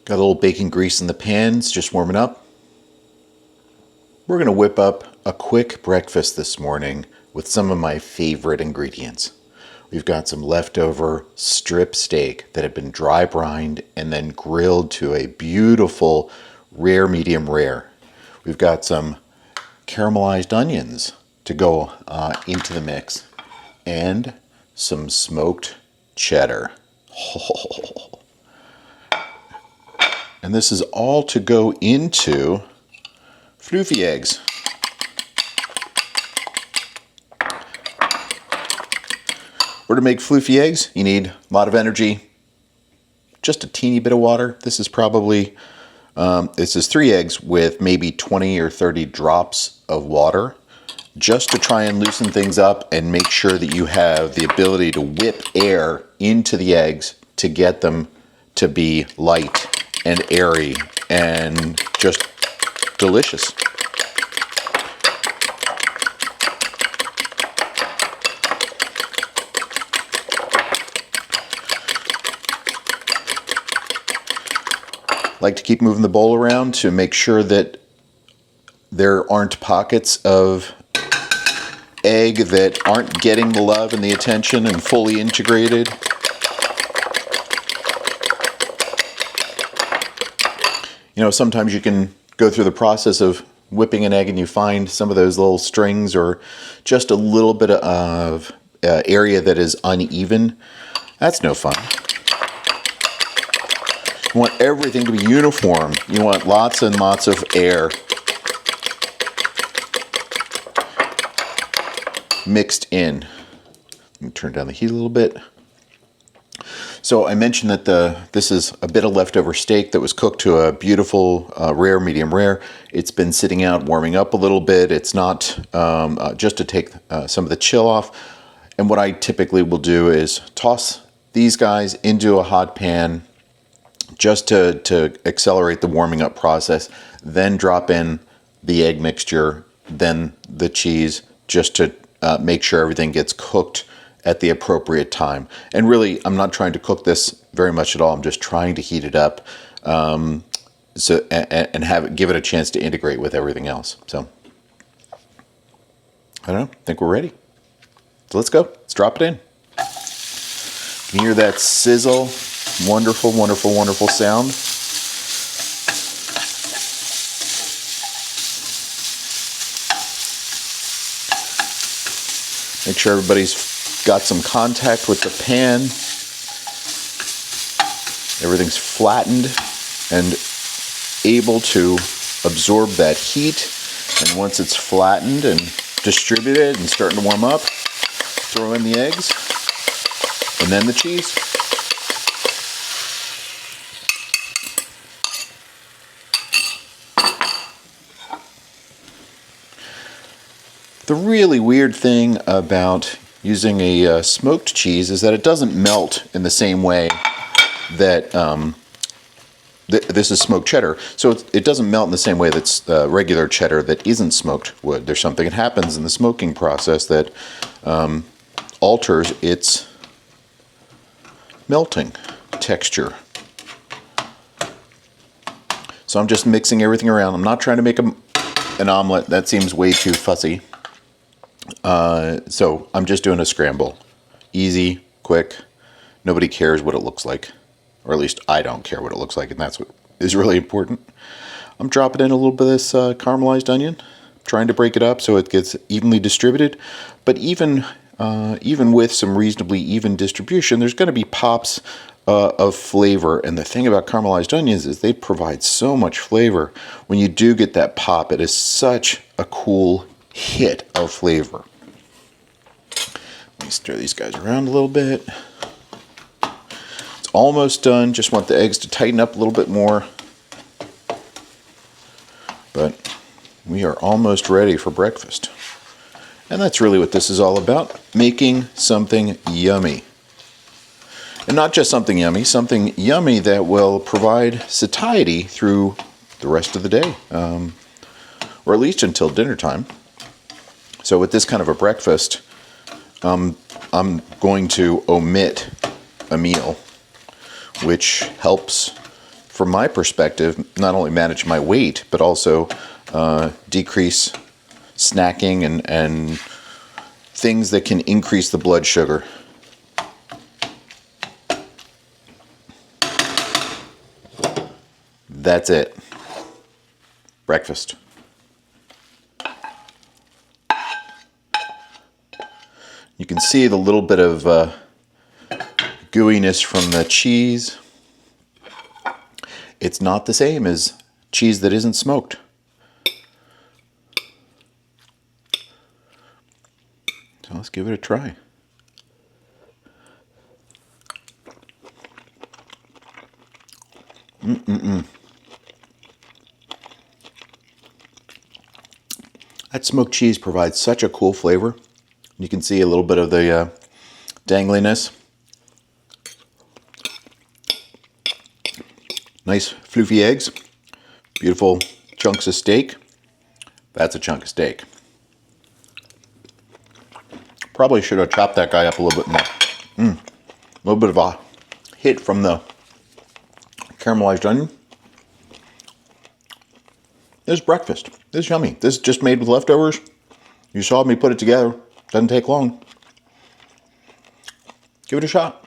Got a little bacon grease in the pan, it's just warming up. We're gonna whip up a quick breakfast this morning with some of my favorite ingredients. We've got some leftover strip steak that had been dry brined and then grilled to a beautiful rare, medium rare. We've got some caramelized onions to go into the mix and some smoked cheddar. And this is all to go into floofy eggs. Or to make floofy eggs, you need a lot of energy, just a teeny bit of water. This is probably, this is 3 eggs with maybe 20 or 30 drops of water, just to try and loosen things up and make sure that you have the ability to whip air into the eggs to get them to be light and airy and just delicious. Like to keep moving the bowl around to make sure that there aren't pockets of egg that aren't getting the love and the attention and fully integrated. You know, sometimes you can go through the process of whipping an egg and you find some of those little strings or just a little bit of area that is uneven. That's no fun. You want everything to be uniform. You want lots and lots of air mixed in. Let me turn down the heat a little bit. So I mentioned that this is a bit of leftover steak that was cooked to a beautiful rare, medium rare. It's been sitting out, warming up a little bit. It's not just to take some of the chill off. And what I typically will do is toss these guys into a hot pan just to accelerate the warming up process, then drop in the egg mixture, then the cheese, just to make sure everything gets cooked at the appropriate time. And really, I'm not trying to cook this very much at all. I'm just trying to heat it up and give it a chance to integrate with everything else. So, I don't know, I think we're ready. So let's go, let's drop it in. You can hear that sizzle. Wonderful, wonderful, wonderful sound. Make sure everybody's got some contact with the pan. Everything's flattened and able to absorb that heat. And once it's flattened and distributed and starting to warm up, throw in the eggs and then the cheese. The really weird thing about using a smoked cheese is that it doesn't melt in the same way that this is smoked cheddar. So it doesn't melt in the same way that regular cheddar that isn't smoked would. There's something that happens in the smoking process that alters its melting texture. So I'm just mixing everything around. I'm not trying to make an omelet. That seems way too fussy. So I'm just doing a scramble. Easy, quick. Nobody cares what it looks like. Or at least I don't care what it looks like, and that's what is really important. I'm dropping in a little bit of this caramelized onion, trying to break it up so it gets evenly distributed. But even with some reasonably even distribution, there's going to be pops of flavor. And the thing about caramelized onions is they provide so much flavor. When you do get that pop, it is such a cool hit of flavor. Let me stir these guys around a little bit. It's almost done. Just want the eggs to tighten up a little bit more. But we are almost ready for breakfast. And that's really what this is all about. Making something yummy. And not just something yummy that will provide satiety through the rest of the day. Or at least until dinner time. So with this kind of a breakfast, I'm going to omit a meal, which helps from my perspective, not only manage my weight, but also decrease snacking and things that can increase the blood sugar. That's it. Breakfast. You can see the little bit of gooiness from the cheese. It's not the same as cheese that isn't smoked. So let's give it a try. That smoked cheese provides such a cool flavor. You can see a little bit of the dangliness. Nice floofy eggs. Beautiful chunks of steak. That's a chunk of steak. Probably should have chopped that guy up a little bit more. A little bit of a hit from the caramelized onion. This is breakfast. This is yummy. This is just made with leftovers. You saw me put it together. Doesn't take long. Give it a shot.